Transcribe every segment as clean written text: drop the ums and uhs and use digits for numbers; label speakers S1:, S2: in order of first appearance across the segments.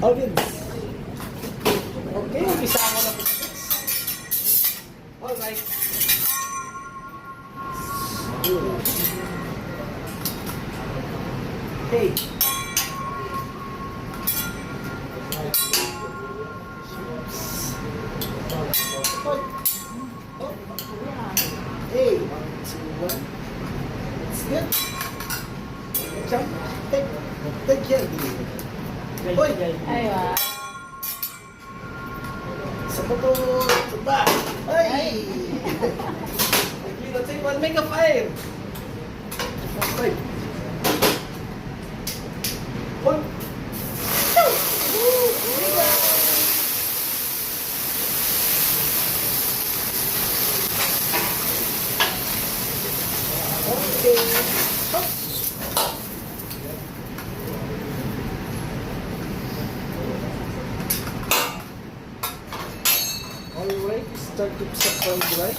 S1: All good. Okay, umpisa ko na po. Alright. Okay. Hey, 1, 2, 1. It's good. Jump. Take care. Hoy!
S2: Ay, wow.
S1: Sa puto! Sa ba? Ay! Let's say one, make a fire! Five. One. Two! Okay. Stop. Alright, start to circle dry.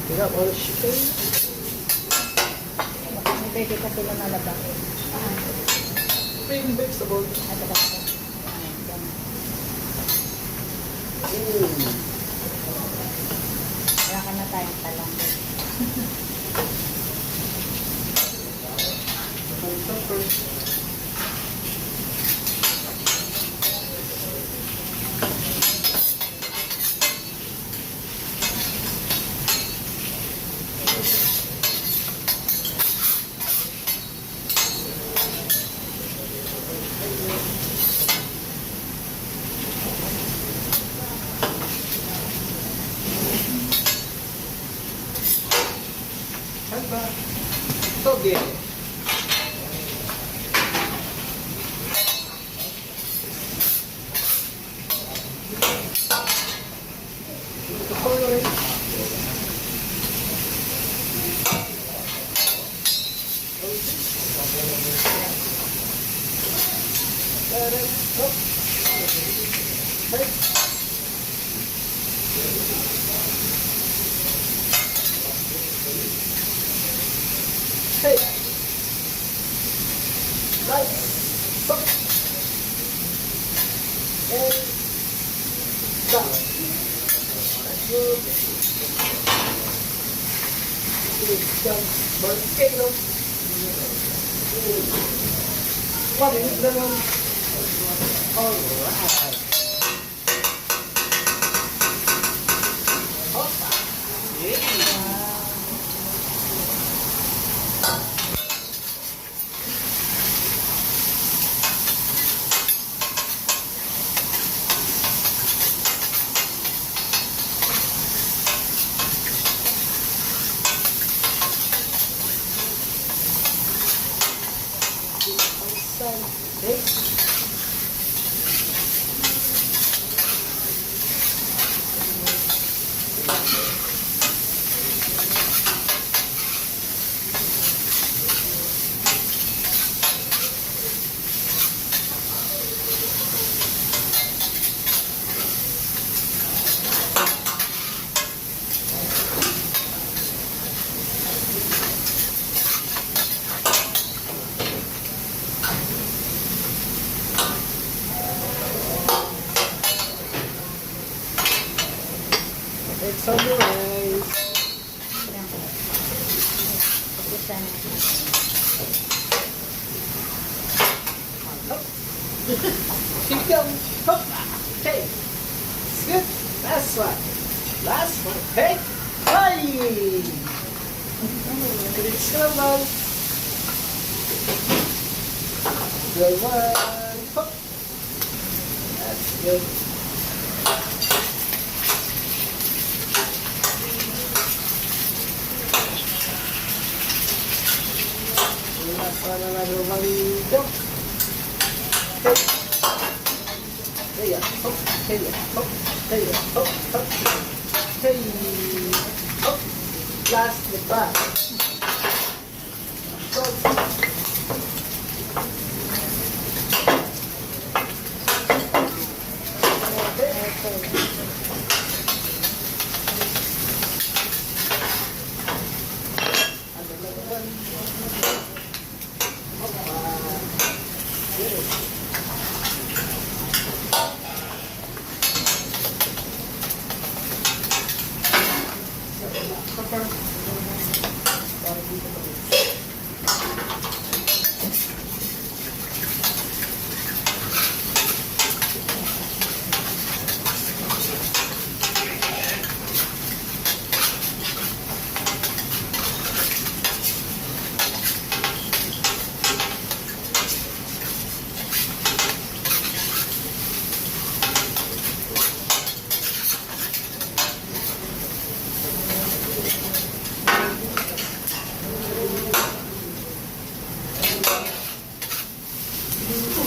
S1: We have all chicken.
S2: May pwede ka sila nalaba.
S1: Plain vegetables.
S2: Ito ba ito? Wala ka na tayong talang.
S1: Pepper. Haba. Toge. Coloring. Hey. Nice. Stop. And down. Good. It's done. Volcano. 1 minute naman. Alright. Hoppa. Yeah. Okay. It's on the rice.
S2: Ubusan na.
S1: Chicken. Hoppa. Okay. It's good. Last one. Last one. Okay. Bye. It's naman. Good one. Hop. That's good. Para nagmamaligo. Okay. Kaya, hop, kaya, hop, kaya, hop, hop. Okay. Hop. Last the back.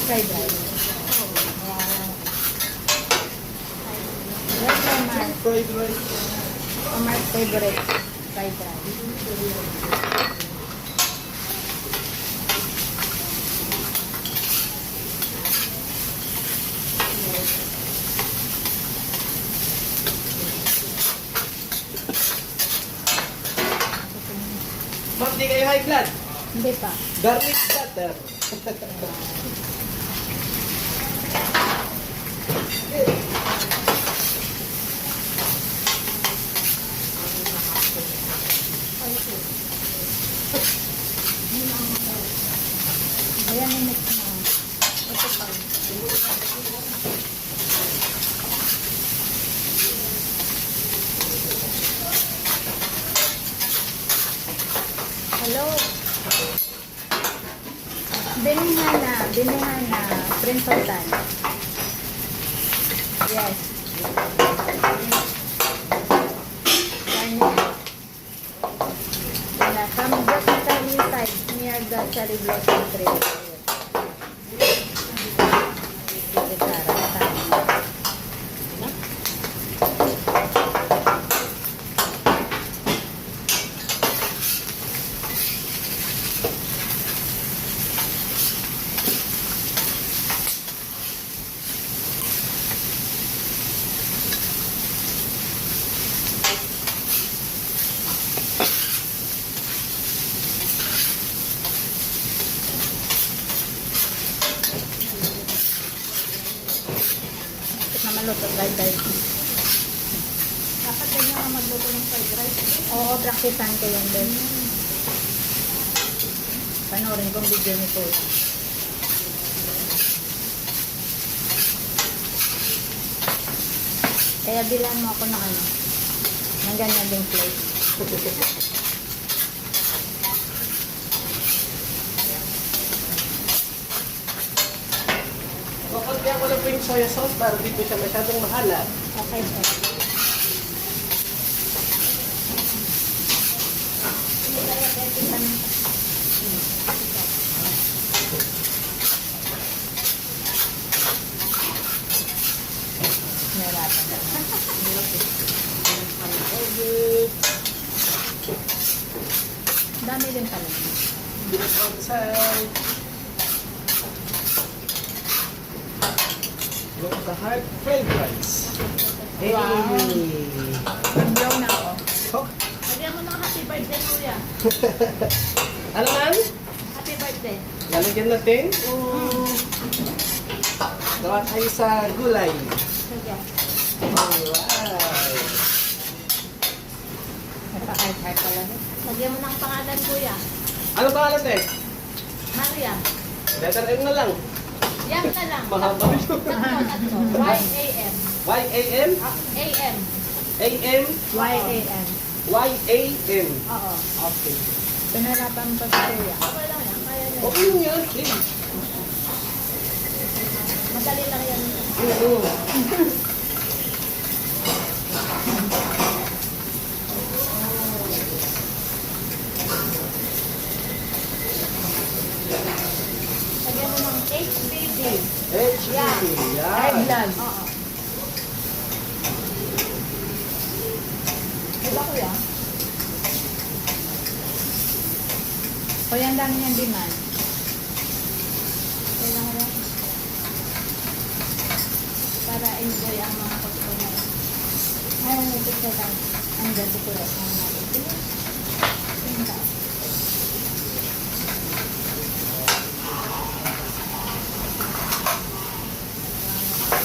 S2: fried rice. Where's my Mark?
S1: Fried rice.
S2: Mark's favorite fried rice.
S1: Ma'am, di kayo high blood.
S2: Hindi pa.
S1: Garlic butter.
S2: Ayan yung mix na. Ito pa. Hello. Binihana, Prince Sultan. Yes. Garnish. Wala. Come just inside near the cherry blossom tree. Dito, Sarah. Tama. Na maluto fried rice. Dapat ganyan nga magluto ng fried rice. Oo, praktisan ko yun din. Panoorin kong video ni Paul. Kaya bilan mo ako ng ano, ng ganyan ding plate.
S1: Kukunti ako lang po yung soya sauce para di po siya masyadong mahalat.
S2: Okay, sir. Nahirapan na. Dami din pala.
S1: Bilis outside. Look at the hard fried rice. Hey!
S2: Wow. Blow na ako.
S1: Oh,
S2: Lagyan mo ng happy birthday, kuya.
S1: ano man?
S2: Happy birthday.
S1: Lalagyan natin. Gawa tayo sa gulay.
S2: Sige.
S1: Alright.
S2: Napaka-hard pala. Lagyan mo ng pangalan, kuya.
S1: Ano pangalan natin?
S2: Maria.
S1: Letter M na lang.
S2: Yan ka lang.
S1: Mahaba yun.
S2: Tatlo. Y-A-M.
S1: Y-A-M?
S2: A-M.
S1: A-M?
S2: Y-A-M.
S1: Y-A-M.
S2: Oo.
S1: Okay.
S2: Pinarapan pa sa kuya. Okay lang yan. Kaya yan.
S1: Okay yun yan. Okay.
S2: Madali lang yan.
S1: Oo.
S2: Lagyan mo ng HBD.
S1: HBD.
S2: High
S1: Yan.
S2: blood. Oo. Diba kuya? Kuya, ang dami niyang demand. Kailangan lang. Para enjoy ang mga customer. Ngayon, ito siya lang. Ang ganda ko rin.